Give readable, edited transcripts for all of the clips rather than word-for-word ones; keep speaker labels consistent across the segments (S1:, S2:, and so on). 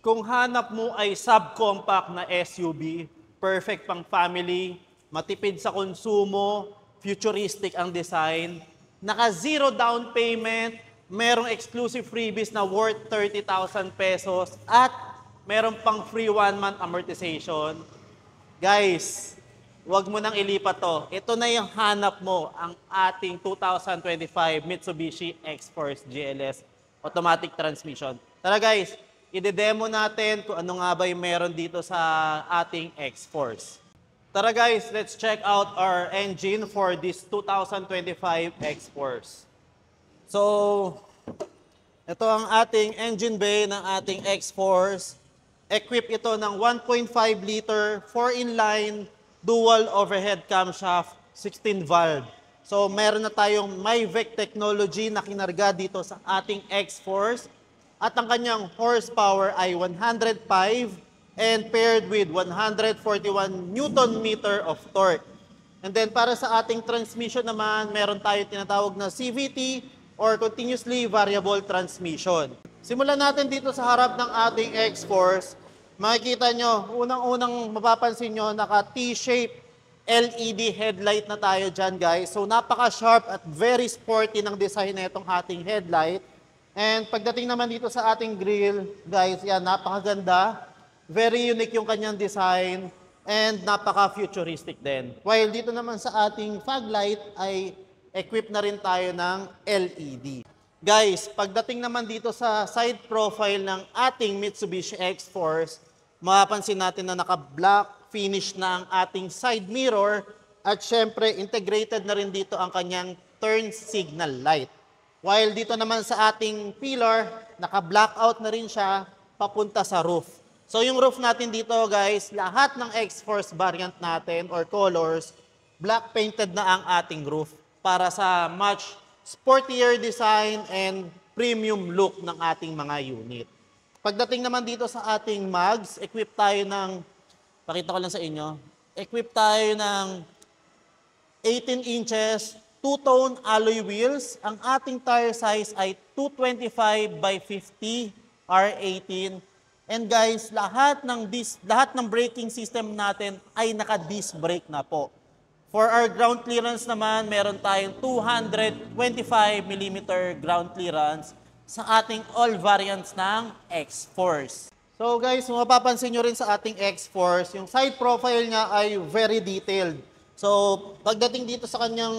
S1: Kung hanap mo ay subcompact na SUV, perfect pang family, matipid sa konsumo, futuristic ang design, naka zero down payment, merong exclusive freebies na worth 30,000 pesos at meron pang free 1 month amortization. Guys, wag mo nang ilipat to. Ito na yung hanap mo, ang ating 2025 Mitsubishi X-Force GLS automatic transmission. Tara guys, i-demo natin kung ano nga ba yung meron dito sa ating X-Force. Tara guys, let's check out our engine for this 2025 X-Force. So, ito ang ating engine bay ng ating X-Force. Equip ito ng 1.5 liter, 4-in-line, dual overhead camshaft, 16 valve. So meron na tayong MyVec technology na kinarga dito sa ating X-Force. At ang kanyang horsepower ay 105 and paired with 141 Newton meter of torque. And then para sa ating transmission naman, meron tayo tinatawag na CVT or continuously variable transmission. Simulan natin dito sa harap ng ating X-Force. Makikita nyo, unang-unang mapapansin nyo, naka T-shape LED headlight na tayo dyan guys. So napaka-sharp at very sporty ng design na itong ating headlight. And pagdating naman dito sa ating grille, guys, yan, napakaganda. Very unique yung kanyang design and napaka-futuristic din. While dito naman sa ating fog light ay equip na rin tayo ng LED. Guys, pagdating naman dito sa side profile ng ating Mitsubishi X-Force, mapapansin natin na naka-black finish na ang ating side mirror at syempre integrated na rin dito ang kanyang turn signal light. While dito naman sa ating pillar, naka-blackout na rin siya papunta sa roof. So yung roof natin dito guys, lahat ng X-Force variant natin or colors, black painted na ang ating roof para sa much sportier design and premium look ng ating mga unit. Pagdating naman dito sa ating mags, equip tayo ng, pakita ko lang sa inyo, equip tayo ng 18 inches, two-tone alloy wheels. Ang ating tire size ay 225 by 50 R18. And guys, lahat ng braking system natin ay naka-disc brake na po. For our ground clearance naman, meron tayong 225mm ground clearance sa ating all variants ng X-Force. So guys, mapapansin nyo rin sa ating X-Force, yung side profile niya ay very detailed. So pagdating dito sa kanyang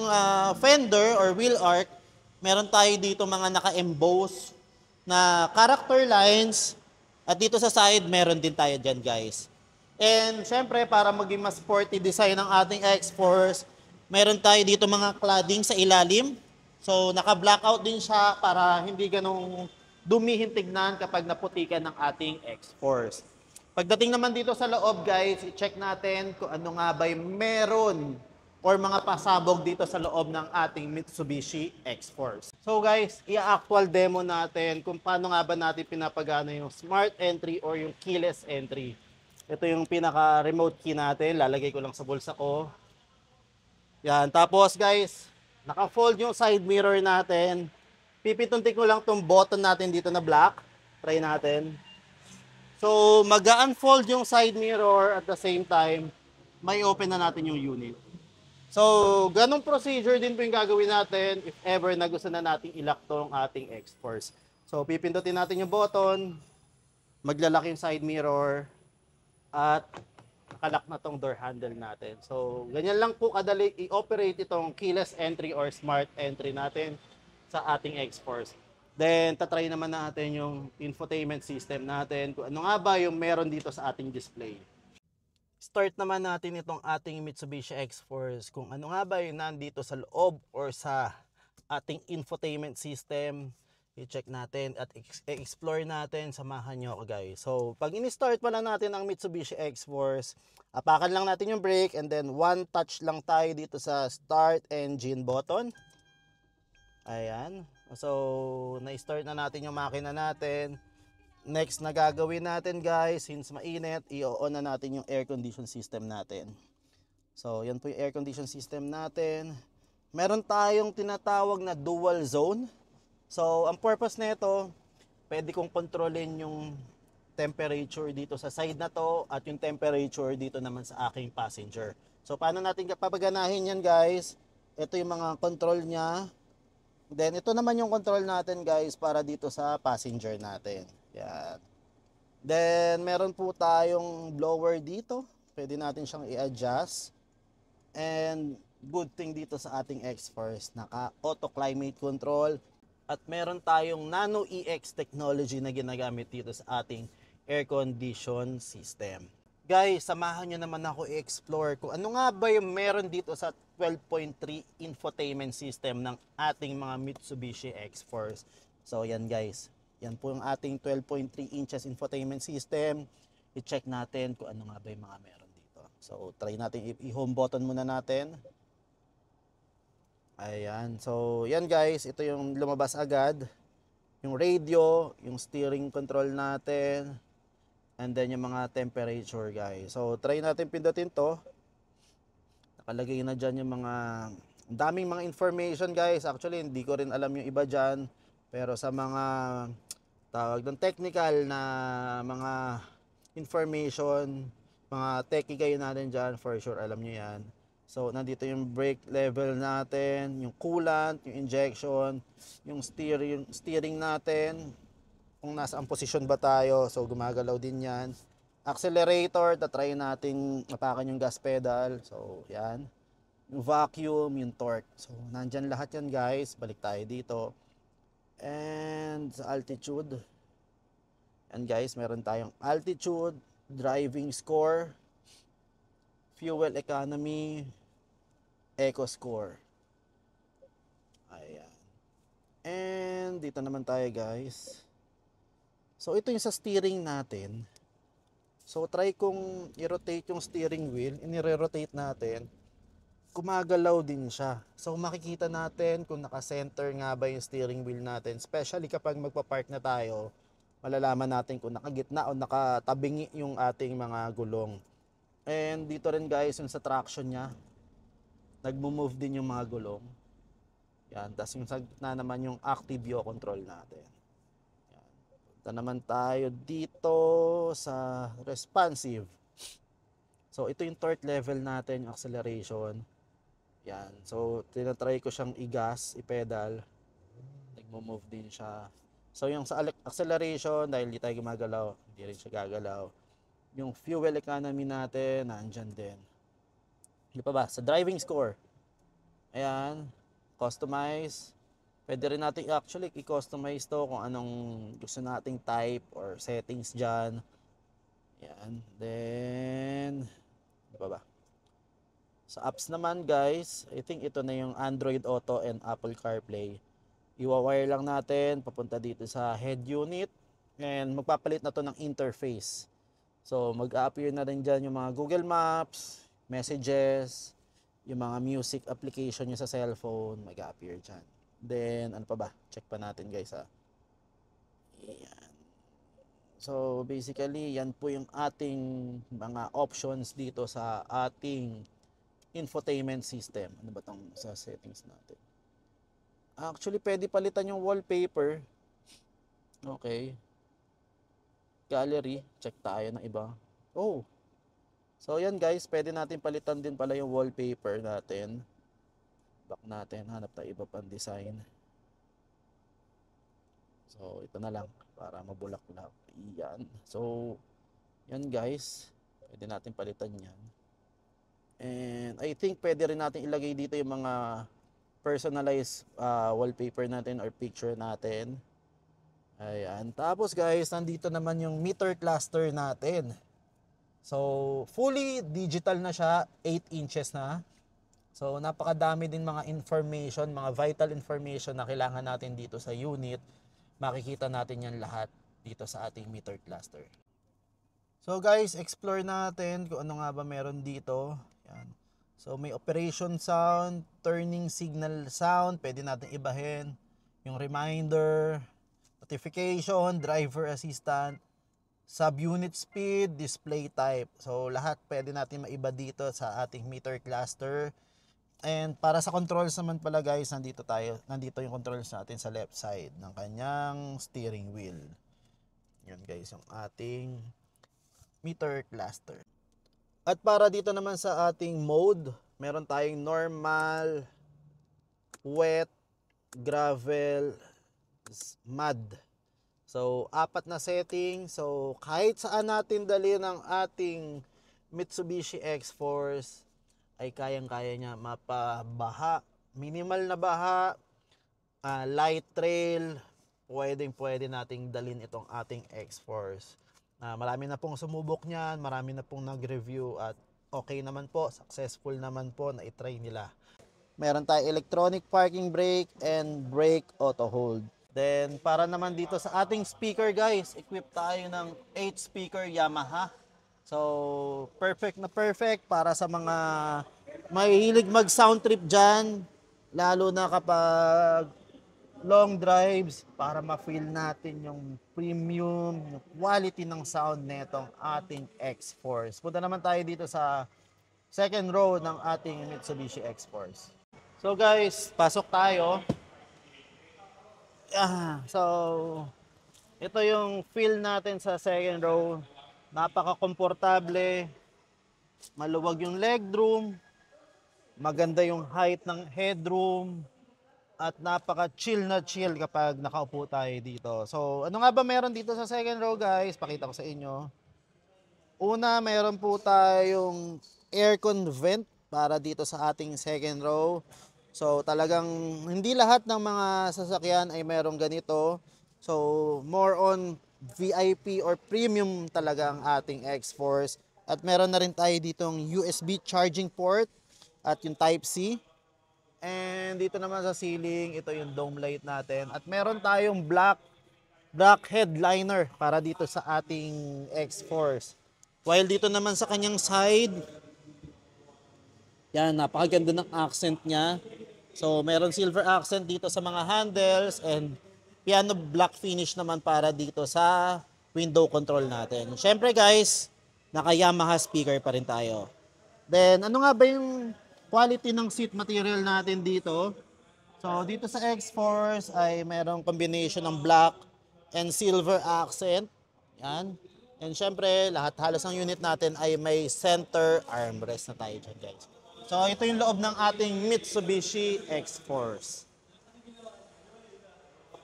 S1: fender or wheel arch, meron tayo dito mga naka-emboss na character lines at dito sa side meron din tayo dyan guys. And syempre para maging mas sporty design ng ating X-Force, meron tayo dito mga cladding sa ilalim. So naka-blackout din siya para hindi ganong dumihin tignan kapag naputikan ng ating X-Force. Pagdating naman dito sa loob guys, i-check natin kung ano nga ba yung meron or mga pasabog dito sa loob ng ating Mitsubishi X-Force. So guys, i-actual demo natin kung paano nga ba natin pinapagana yung smart entry or yung keyless entry. Ito yung pinaka-remote key natin, lalagay ko lang sa bulsa ko. Yan, tapos guys, naka-fold yung side mirror natin. Pipituntik ko lang itong button natin dito na black. Try natin. So, mag-unfold yung side mirror at the same time, may open na natin yung unit. So, ganong procedure din po yung gagawin natin if ever na gusto na natin i-lock tong ating X-Force. So, pipindutin natin yung button, maglalak yung side mirror, at nakalak na tong door handle natin. So, ganyan lang po kadali i-operate itong keyless entry or smart entry natin sa ating X-Force. Then, tatry naman natin yung infotainment system natin. Kung ano nga ba yung meron dito sa ating display. Start naman natin itong ating Mitsubishi X-Force. Kung ano nga ba yung nandito sa loob or sa ating infotainment system. I-check natin at i-explore natin. Samahan nyo ako guys. So, pag in-start pa lang natin ang Mitsubishi X-Force, apakan lang natin yung brake and then one touch lang tayo dito sa start engine button. Ayan. So, na-start na natin yung makina natin. Next na gagawin natin guys, since mainit, i-on na natin yung air condition system natin. So, yan po yung air condition system natin. Meron tayong tinatawag na dual zone. So, ang purpose nito, pwede kong kontrolin yung temperature dito sa side na to at yung temperature dito naman sa aking passenger. So paano natin papaganahin yan guys? Ito yung mga control niya. Then ito naman yung control natin guys para dito sa passenger natin. Yan. Then meron po tayong blower dito. Pwede natin siyang i-adjust. And good thing dito sa ating X-Force, naka auto climate control. At meron tayong Nano EX technology na ginagamit dito sa ating air condition system. Guys, samahan nyo naman ako i-explore kung ano nga ba yung meron dito sa 12.3 infotainment system ng ating mga Mitsubishi X-Force. So yan guys, yan po yung ating 12.3 inches infotainment system. I-check natin kung ano nga ba yung mga meron dito. So try natin i-home button muna natin. Ayan. So, yan guys. Ito yung lumabas agad. Yung radio, yung steering control natin, and then yung mga temperature guys. So, try natin pindutin to. Nakalagay na dyan yung mga daming mga information guys. Actually, hindi ko rin alam yung iba dyan. Pero sa mga tawag ng technical na mga information, mga techie kayo natin dyan, for sure alam nyo yan. So, nandito yung brake level natin, yung coolant, yung injection, yung steering natin, kung nasaan posisyon ba tayo. So, gumagalaw din yan. Accelerator, tatry natin apakan yung gas pedal. So, yan. Yung vacuum, yung torque. So, nandyan lahat yan guys. Balik tayo dito. And sa altitude. And guys, meron tayong altitude, driving score, fuel economy, eco score. Ayan. And dito naman tayo guys. So ito yung sa steering natin. So try kong i-rotate yung steering wheel. Inire-rotate natin. Gumagalaw din siya. So makikita natin kung naka-center nga ba yung steering wheel natin. Especially kapag magpa-park na tayo, malalaman natin kung nakagitna o nakatabingi yung ating mga gulong. And dito rin guys yung sa traction niya, nagmo-move din yung mga gulong. Yan, tapos yung sa gitna naman yung active yaw control natin. Yan. Punta naman tayo dito sa responsive. So ito yung torque level natin, yung acceleration. Yan. So tinatry ko siyang i-gas, i-pedal. Nagmo-move din siya. So yung sa acceleration, dahil hindi tayo gumagalaw, hindi rin siya gagalaw. Yung fuel economy natin, nandyan din. Hindi pa ba? Sa driving score. Ayan. Customize. Pwede rin natin actually i-customize to kung anong gusto nating type or settings dyan. Ayan. Then, hindi pa ba? Sa apps naman guys, I think ito na yung Android Auto and Apple CarPlay. Iwa-wire lang natin papunta dito sa head unit. And magpapalit na to ng interface. So, mag-appear na rin dyan yung mga Google Maps, messages, yung mga music application nyo sa cellphone, mag-appear dyan. Then, ano pa ba? Check pa natin guys ha. Ayan. So, basically, yan po yung ating mga options dito sa ating infotainment system. Ano ba tong sa settings natin? Actually, pwede palitan yung wallpaper. Okay. Gallery, check tayo ng iba. Oh. So yan guys, pwede natin palitan din pala yung wallpaper natin. Back natin, hanap tayo iba pang design. So ito na lang para mabulak-bulak. Yan. So yan guys, pwede natin palitan yan. And I think pwede rin natin ilagay dito yung mga personalized wallpaper natin or picture natin. Ayan. Tapos guys, nandito naman yung meter cluster natin. So, fully digital na siya, 8 inches na. So, napakadami din mga information, mga vital information na kailangan natin dito sa unit. Makikita natin yan lahat dito sa ating meter cluster. So guys, explore natin kung ano nga ba meron dito. Yan. So, may operation sound, turning signal sound, pwede natin ibahin. Yung reminder, notification, driver assistant, subunit speed, display type. So lahat pwede natin maiba dito sa ating meter cluster. And para sa controls naman pala guys, nandito yung controls natin sa left side ng kanyang steering wheel.
S2: Yan guys, yung ating meter cluster. At para dito naman sa ating mode, meron tayong normal, wet, gravel, mud. So, 4 na setting. So, kahit saan natin dalhin ang ating Mitsubishi X-Force ay kayang-kaya niya mapabaha. Minimal na baha, light trail, pwede nating dalhin itong ating X-Force. Marami na pong sumubok niyan, marami na pong nag-review at okay naman po, successful naman po na itry nila. Meron tayong electronic parking brake and brake auto hold. Then para naman dito sa ating speaker guys, equip tayo ng 8 speaker Yamaha. So perfect na perfect para sa mga mahilig mag sound trip dyan, lalo na kapag long drives, para ma-feel natin yung premium, yung quality ng sound netong ating X-Force. Punta naman tayo dito sa second row ng ating Mitsubishi X-Force. So guys, pasok tayo. So, ito yung feel natin sa second row. Napaka-komportable, maluwag yung legroom, maganda yung height ng headroom, at napaka-chill na chill kapag nakaupo tayo dito. So, ano nga ba meron dito sa second row guys? Pakita ko sa inyo. Una, meron po tayong aircon vent para dito sa ating second row. So, talagang hindi lahat ng mga sasakyan ay merong ganito. So, more on VIP or premium talaga ang ating X-Force. At meron na rin tayo ditong USB charging port at yung Type-C. And dito naman sa ceiling, ito yung dome light natin. At meron tayong black headliner para dito sa ating X-Force. While dito naman sa kanyang side, yan, napakaganda ng accent niya. So, meron silver accent dito sa mga handles and piano black finish naman para dito sa window control natin. Syempre guys, naka Yamaha speaker pa rin tayo. Then, ano nga ba yung quality ng seat material natin dito? So, dito sa X-Force ay merong combination ng black and silver accent. Yan. And syempre, lahat halos ng unit natin ay may center armrest na tayo dyan, guys. So, ito yung loob ng ating Mitsubishi X-Force.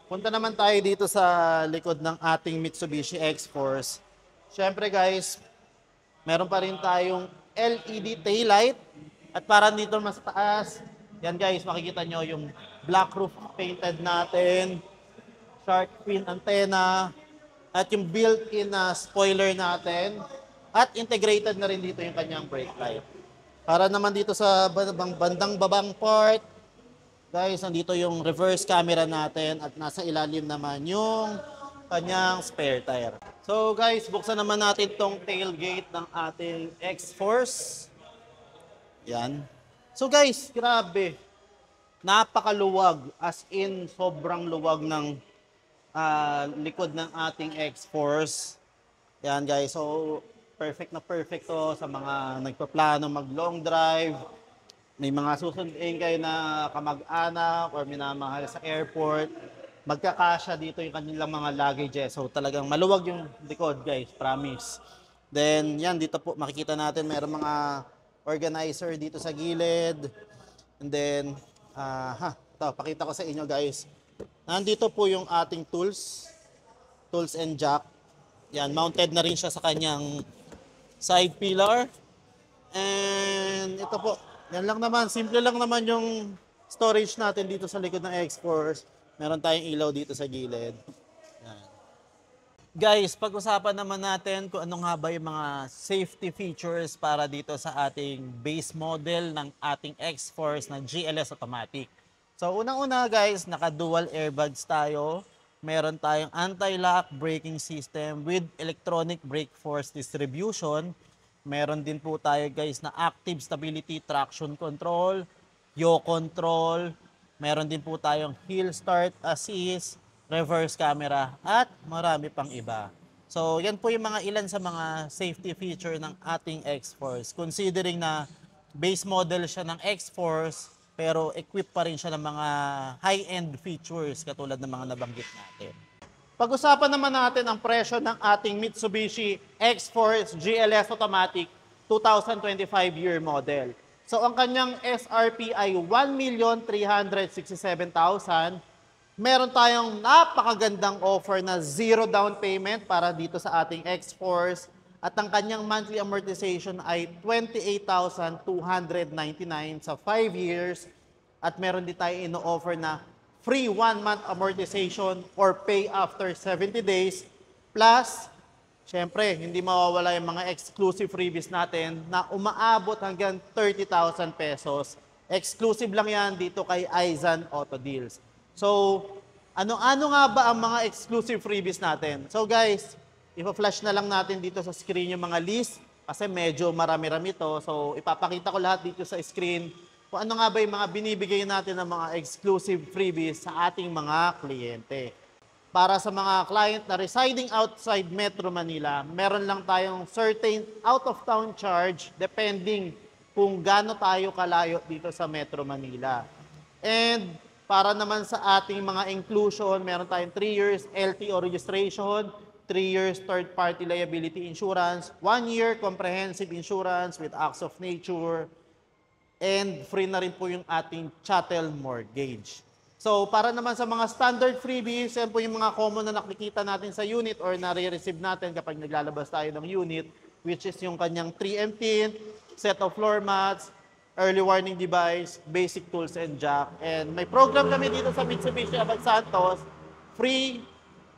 S2: Punta naman tayo dito sa likod ng ating Mitsubishi X-Force. Syempre, guys, meron pa rin tayong LED taillight. At para dito mas taas, yan guys, makikita nyo yung black roof painted natin, shark fin antenna, at yung built-in na spoiler natin. At integrated na rin dito yung kanyang brake light. Para naman dito sa bandang babang part, guys, nandito yung reverse camera natin at nasa ilalim naman yung kanyang spare tire. So guys, buksan naman natin tong tailgate ng ating X-Force. Yan. So guys, grabe. Napakaluwag. As in, sobrang luwag ng likod ng ating X-Force. Yan guys. So, perfect na perfect to sa mga nagpaplano mag-long drive. May mga susundin kayo na kamag-anak or minamahal sa airport. Magkakasya dito yung kanilang mga luggages. So, talagang maluwag yung likod guys. Promise. Then, yan. Dito po makikita natin mayroong mga organizer dito sa gilid. And then, ito, pakita ko sa inyo guys. Nandito po yung ating tools and jack. Yan, mounted na rin siya sa kanyang side pillar. And ito po, yan lang naman, simple lang naman yung storage natin dito sa likod ng X-Force. Meron tayong ilaw dito sa gilid. Yan. Guys, pag-usapan naman natin kung ano nga ba yung mga safety features para dito sa ating base model ng ating X-Force na GLS automatic. So, unang-una guys, naka-dual airbags tayo. Meron tayong anti-lock braking system with electronic brake force distribution. Meron din po tayo guys na active stability traction control, yaw control. Meron din po tayong hill start assist, reverse camera, at marami pang iba. So, yan po yung mga ilan sa mga safety feature ng ating X-Force. Considering na base model siya ng X-Force, pero equipped pa rin siya ng mga high-end features katulad ng mga nabanggit natin. Pag-usapan naman natin ang presyo ng ating Mitsubishi X-Force GLS Automatic 2025 year model. So ang kanyang SRP ay 1,367,000. Meron tayong napakagandang offer na zero down payment para dito sa ating X-Force. At ang kanyang monthly amortization ay 28,299 sa 5 years. At meron din tayo ino-offer na free 1-month amortization or pay after 70 days. Plus, syempre, hindi mawawala yung mga exclusive freebies natin na umaabot hanggang 30,000 pesos. Exclusive lang yan dito kay Aizan Auto Deals. So, ano-ano nga ba ang mga exclusive freebies natin? So guys, ipa-flash na lang natin dito sa screen yung mga list kasi medyo marami-rami to. So, ipapakita ko lahat dito sa screen kung ano nga ba yung mga binibigay natin ng mga exclusive freebies sa ating mga kliyente. Para sa mga client na residing outside Metro Manila, meron lang tayong certain out-of-town charge depending kung gaano tayo kalayo dito sa Metro Manila. And para naman sa ating mga inclusion, meron tayong 3 years LTO registration, 3 years third-party liability insurance, 1 year comprehensive insurance with acts of nature, and free na rin po yung ating chattel mortgage. So, para naman sa mga standard freebies, yan po yung mga common na nakikita natin sa unit or nare-receive natin kapag naglalabas tayo ng unit, which is yung kanyang 3M tint, set of floor mats, early warning device, basic tools and jack. And may program kami dito sa Mitsubishi Abad Santos, free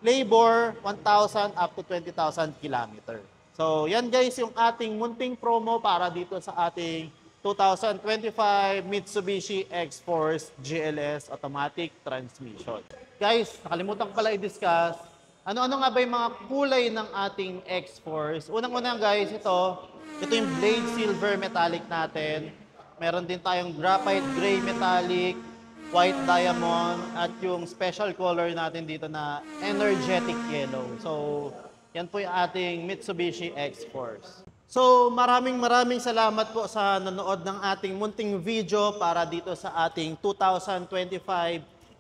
S2: labor 1,000 up to 20,000 kilometer. So, yan guys yung ating munting promo para dito sa ating 2025 Mitsubishi X-Force GLS Automatic Transmission. Guys, nakalimutan ko pala i-discuss, ano-ano nga ba yung mga kulay ng ating X-Force? Unang-unang guys, ito yung blade silver metallic natin. Meron din tayong graphite gray metallic, white diamond, at yung special color natin dito na energetic yellow. So, yan po yung ating Mitsubishi X-Force. So, maraming salamat po sa nanood ng ating munting video para dito sa ating 2025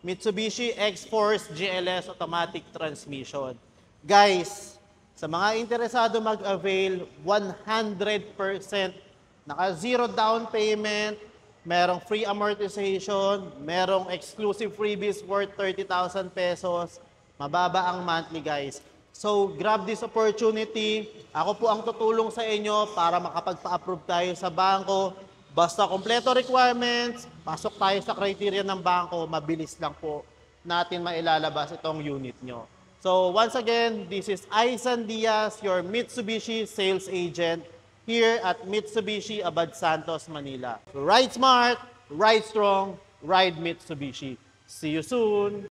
S2: Mitsubishi X-Force GLS Automatic Transmission. Guys, sa mga interesado mag-avail, 100% naka-zero down payment, merong free amortization, merong exclusive freebies worth 30,000 pesos, mababa ang monthly guys. So, grab this opportunity. Ako po ang tutulong sa inyo para makapagpa-approve tayo sa bangko. Basta kompleto requirements, pasok tayo sa criteria ng bangko, mabilis lang po natin mailalabas itong unit nyo. So, once again, this is Aizan Diaz, your Mitsubishi sales agent here at Mitsubishi Abad Santos, Manila. So, ride smart, ride strong, ride Mitsubishi. See you soon!